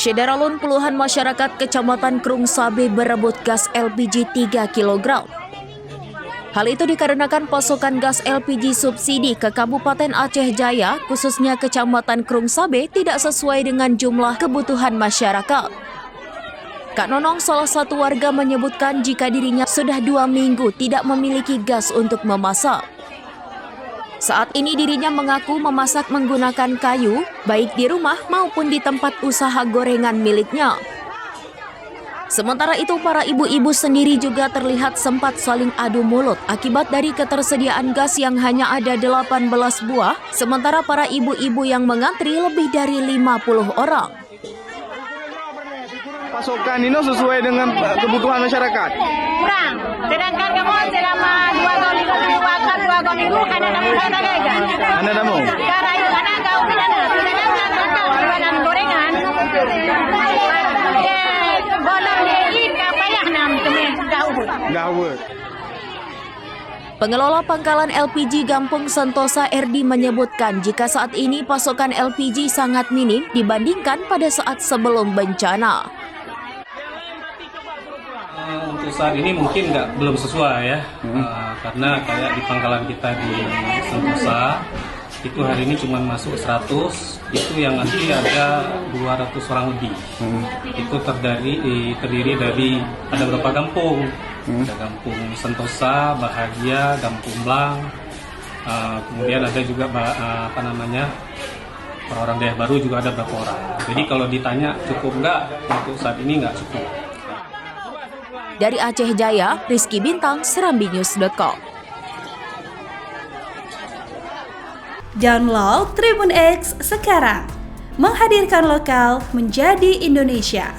Syedaralun puluhan masyarakat Kecamatan Krung Sabe berebut gas LPG 3 kg. Hal itu dikarenakan pasokan gas LPG subsidi ke Kabupaten Aceh Jaya, khususnya Kecamatan Krung Sabe, tidak sesuai dengan jumlah kebutuhan masyarakat. Kak Nonong, salah satu warga, menyebutkan jika dirinya sudah 2 minggu tidak memiliki gas untuk memasak. Saat ini dirinya mengaku memasak menggunakan kayu, baik di rumah maupun di tempat usaha gorengan miliknya. Sementara itu, para ibu-ibu sendiri juga terlihat sempat saling adu mulut akibat dari ketersediaan gas yang hanya ada 18 buah, sementara para ibu-ibu yang mengantri lebih dari 50 orang. Pasokan ini sesuai dengan kebutuhan masyarakat. Kurang. Sedangkan kamu selama 2 minggu karena Anda damu. Karena itu anak kau jualan gorengan. Bolong ini payah nam Gawat. Pengelola pangkalan LPG Gampung Sentosa RD menyebutkan jika saat ini pasokan LPG sangat minim dibandingkan pada saat sebelum bencana. Untuk saat ini mungkin belum sesuai ya, karena kayak di pangkalan kita di Sentosa itu hari ini cuma masuk 100, itu yang nanti ada 200 orang lebih. Itu terdiri dari ada beberapa kampung, ada kampung Sentosa, Bahagia, Kampung Blang, kemudian ada juga orang daerah baru juga ada berapa orang. Jadi kalau ditanya cukup nggak, untuk saat ini nggak cukup. Dari Aceh Jaya, Rizky Bintang, serambinews.com. Download Tribun X sekarang, menghadirkan lokal menjadi Indonesia.